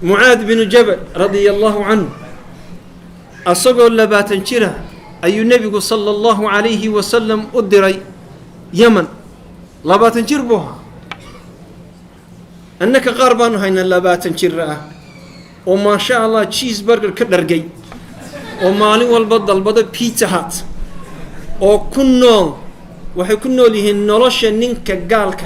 معاذ بن جبل رضي الله عنه أصغر لباتن شرة أي النبي صلى الله عليه وسلم أدري يمن لباتن شربوها أنك قربان هين لباتن شرة وما شاء الله تشيز برجر كدرجي ومالي والبدل بدل بيتزا هات وكنا وحكنا له النلاش نينك قالك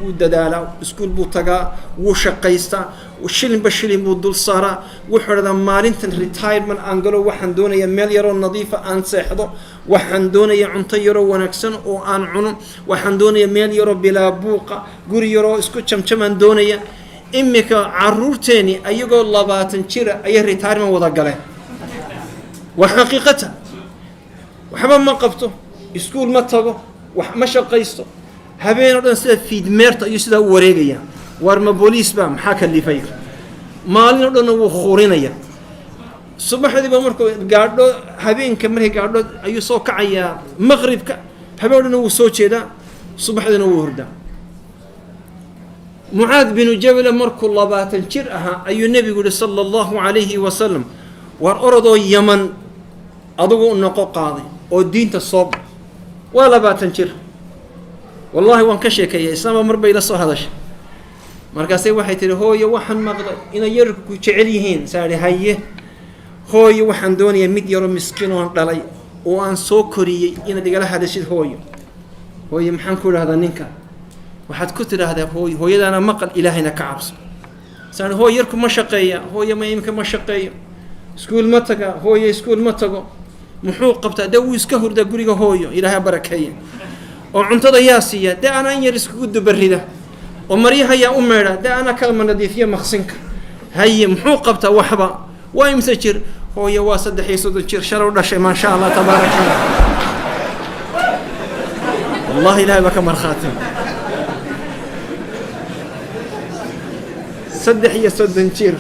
وددالا اسكول بوتاغا وشقيستا وشلن بشلن بودل صارا وحرد مالنتن ريتايرمنت انغلو waxaan doonaya meel yaro nadiif ah aan seexdo waxaan doonaya cunto yaro wanaagsan oo aan cuno waxaan doonaya meel yaro bilaa buuqa guri yaro isku jamjaman doonaya imika caruurteeni ayagoo 20 jir ay retirement wada galeen wa xaqiiqata waxba ma qabto iskuul ma tago wax ma shaqaysto habeen oo dhan sida fiidmeerta iyo sida u wareegaya war ma booliis ba maxaa ka liifay maalin oo dhan uu khoorinaya subaxdii ba markuu gaadho habeenka markay gaadho ayuu soo kacaya maghribka habeen oo dhan uu soo jeeda subaxdina uu hurdaa معاذ بن جبل مركو 20 جير اها ايو النبي يقول صلى الله عليه وسلم وارضو يمن ادغو نقو قاضي او دينتا الصوب ولا 20 جير والله وان كشيكيا اسلام مربي لا سو هداش markaasay waxay tiri hooyo waxaan maqlay inay yarku jecel yihiin saari haye hooyo waxaan doonayaa mid yaro miskiin oo dhalay oo aan soo koriyay in digala hadashid hooyo maxaan ku raahdaa ninka waxaad ku tiraahdaa hooyadana maqal ilaahayna ka cabso saan hooyarku ma shaqeeya hooyo ma imka ma shaqeeyo iskuul ma taga hooyo iskuul ma tago muxuu qabtaa daw iska hurda guriga hooyo ilaahay barakeeyo oo cuntada yaasiya da ana yar isku dubarida oo mariyaha yaa u meedha da ana kalma nadiifiya maqsinka haye muxuu qabtaa waxba waa imsa jir hooyo waa 3 jir sharo dhashay ma sha Allah tabarakallah wallahi ilaahay baka marxaatin 3 jir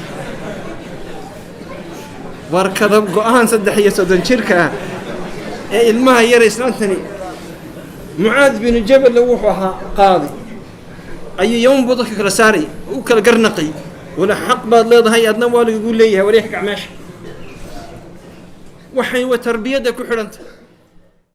warkada go'aan 3 jirka ee ilmaha yar islaantani معاذ بن جبل وحها قاضي أي يوم بضك كلا ساري وكلا قرنقي ولا حق بعد لا ضهي أدنى ولا يقول لي وريحك عماش وحي وتربية ده كحرنت